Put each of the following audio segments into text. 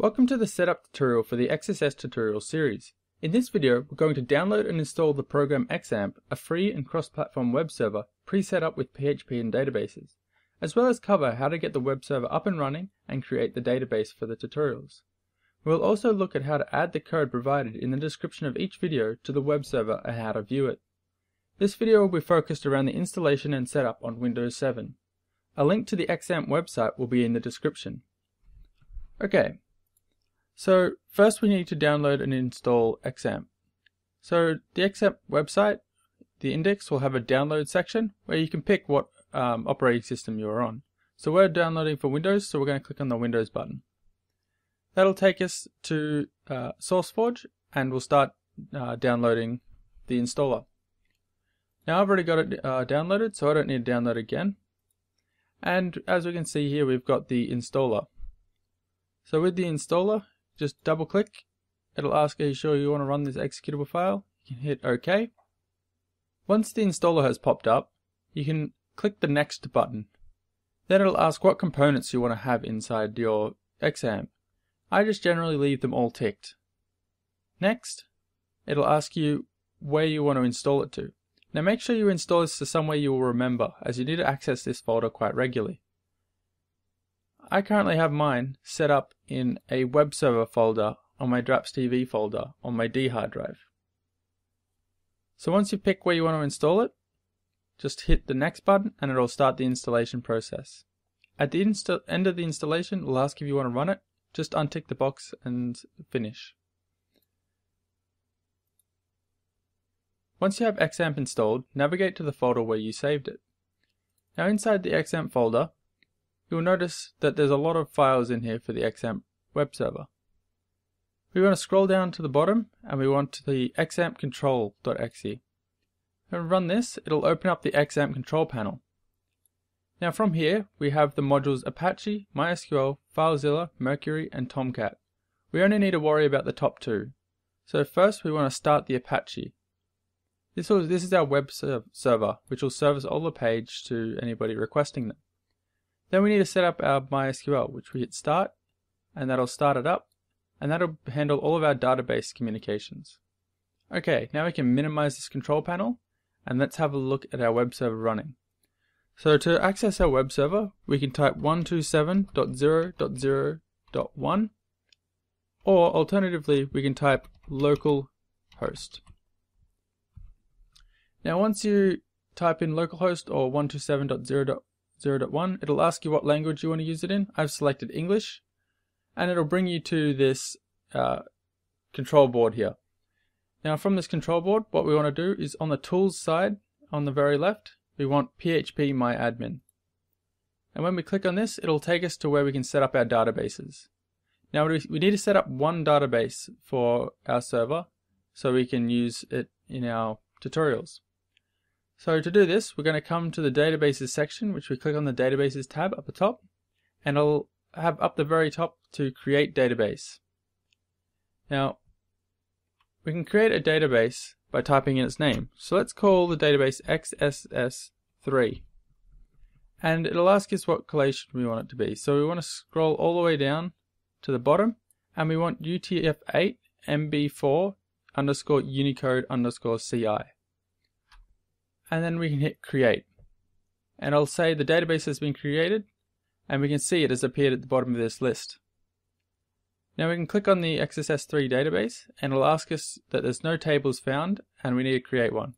Welcome to the setup tutorial for the XSS tutorial series. In this video, we're going to download and install the program XAMPP, a free and cross-platform web server pre-set up with PHP and databases, as well as cover how to get the web server up and running and create the database for the tutorials. We'll also look at how to add the code provided in the description of each video to the web server and how to view it. This video will be focused around the installation and setup on Windows 7. A link to the XAMPP website will be in the description. Okay. So first we need to download and install XAMPP. So the XAMPP website, the index, will have a download section where you can pick what operating system you're on. So we're downloading for Windows, so we're going to click on the Windows button. That'll take us to SourceForge and we'll start downloading the installer. Now I've already got it downloaded, so I don't need to download again. And as we can see here, we've got the installer. So with the installer, just double click. It'll ask, are you sure you want to run this executable file? You can hit OK. Once the installer has popped up, you can click the next button. Then it'll ask what components you want to have inside your XAMPP. I just generally leave them all ticked. Next, it'll ask you where you want to install it to. Now make sure you install this to somewhere you will remember, as you need to access this folder quite regularly. I currently have mine set up in a web server folder on my DrapsTV folder on my D hard drive. So once you pick where you want to install it, just hit the next button and it'll start the installation process. At the end of the installation, it'll ask if you want to run it. Just untick the box and finish. Once you have XAMPP installed, navigate to the folder where you saved it. Now inside the XAMPP folder, you'll notice that there's a lot of files in here for the XAMPP web server. We want to scroll down to the bottom and we want the XAMPP control.exe. When we run this, it'll open up the XAMPP control panel. Now from here, we have the modules Apache, MySQL, FileZilla, Mercury, and Tomcat. We only need to worry about the top two. So first we want to start the Apache. This is our web server, which will service all the page to anybody requesting them. Then we need to set up our MySQL, which we hit start, and that'll start it up, and that'll handle all of our database communications. Okay, now we can minimize this control panel, and let's have a look at our web server running. So to access our web server, we can type 127.0.0.1, or alternatively, we can type localhost. Now once you type in localhost or 127.0.0.1, it'll ask you what language you want to use it in. I've selected English, and it'll bring you to this control board here. Now from this control board, what we want to do is on the tools side, on the very left, we want PHP MyAdmin. And when we click on this, it'll take us to where we can set up our databases. Now we need to set up one database for our server so we can use it in our tutorials. So to do this, we're going to come to the databases section, which we click on the databases tab up the top, and it'll have up the very top to create database. Now, we can create a database by typing in its name. So let's call the database XSS3. And it'll ask us what collation we want it to be. So we want to scroll all the way down to the bottom, and we want UTF-8 MB4 _ Unicode _ CI. And then we can hit create. And I'll say the database has been created, and we can see it has appeared at the bottom of this list. Now we can click on the XSS3 database, and it'll ask us that there's no tables found, and we need to create one.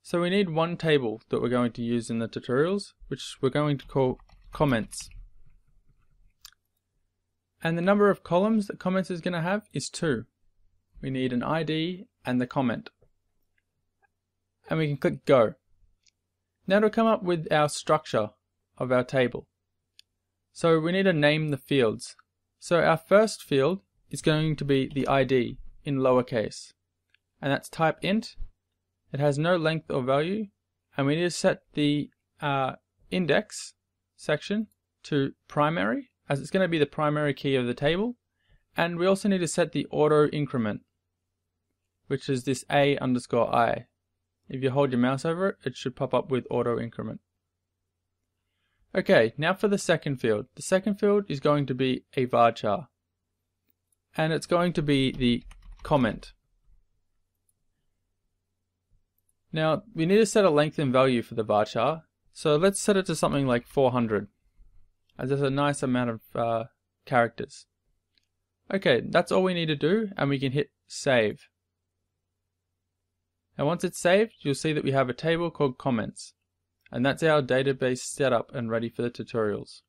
So we need one table that we're going to use in the tutorials, which we're going to call comments. And the number of columns that comments is going to have is 2. We need an ID and the comment. And we can click go. Now it'll come up with our structure of our table. So we need to name the fields. So our first field is going to be the ID in lowercase. And that's type int. It has no length or value. And we need to set the index section to primary, as it's going to be the primary key of the table. And we also need to set the auto increment, which is this A_I. If you hold your mouse over it, it should pop up with auto increment. Okay, now for the second field. The second field is going to be a varchar. and it's going to be the comment. Now we need to set a length and value for the varchar, so let's set it to something like 400, as there's a nice amount of characters. Okay, that's all we need to do, and we can hit save. Now once it's saved, you'll see that we have a table called comments, and that's our database set up and ready for the tutorials.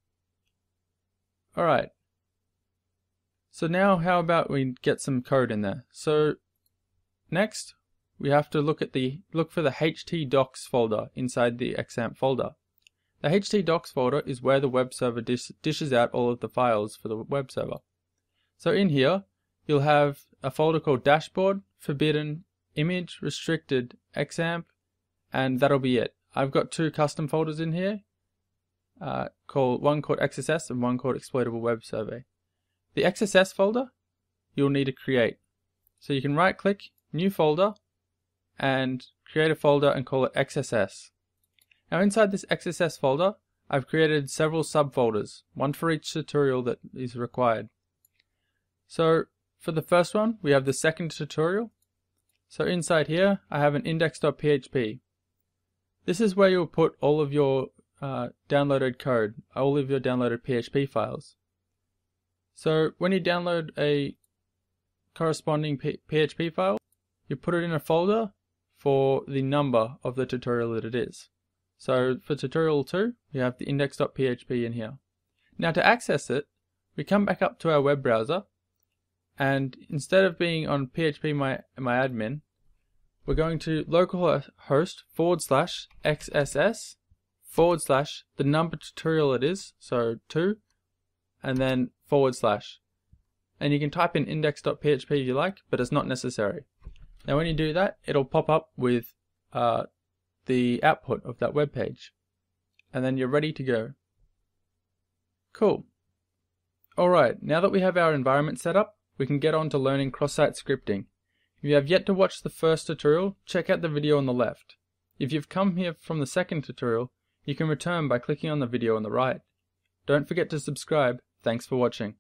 Alright, so now how about we get some code in there? So next we have to look for the htdocs folder inside the XAMPP folder. The htdocs folder is where the web server dishes out all of the files for the web server. So in here you'll have a folder called dashboard, forbidden, image, restricted, XAMPP, and that'll be it. I've got two custom folders in here, one called XSS and one called exploitable web survey. The XSS folder you'll need to create. So you can right click, new folder, and create a folder and call it XSS. Now inside this XSS folder, I've created several subfolders, one for each tutorial that is required. So for the first one, we have the second tutorial. So inside here, I have an index.php. This is where you'll put all of your downloaded code, all of your downloaded PHP files. So when you download a corresponding PHP file, you put it in a folder for the number of the tutorial that it is. So for tutorial 2, we have the index.php in here. Now to access it, we come back up to our web browser, and instead of being on php-my-admin, we're going to localhost /XSS / the number tutorial it is, so 2, and then /. And you can type in index.php if you like, but it's not necessary. Now when you do that, it'll pop up with the output of that web page, and then you're ready to go. Cool. Alright, now that we have our environment set up, we can get on to learning cross-site scripting. If you have yet to watch the first tutorial, check out the video on the left. If you've come here from the second tutorial, you can return by clicking on the video on the right. Don't forget to subscribe. Thanks for watching.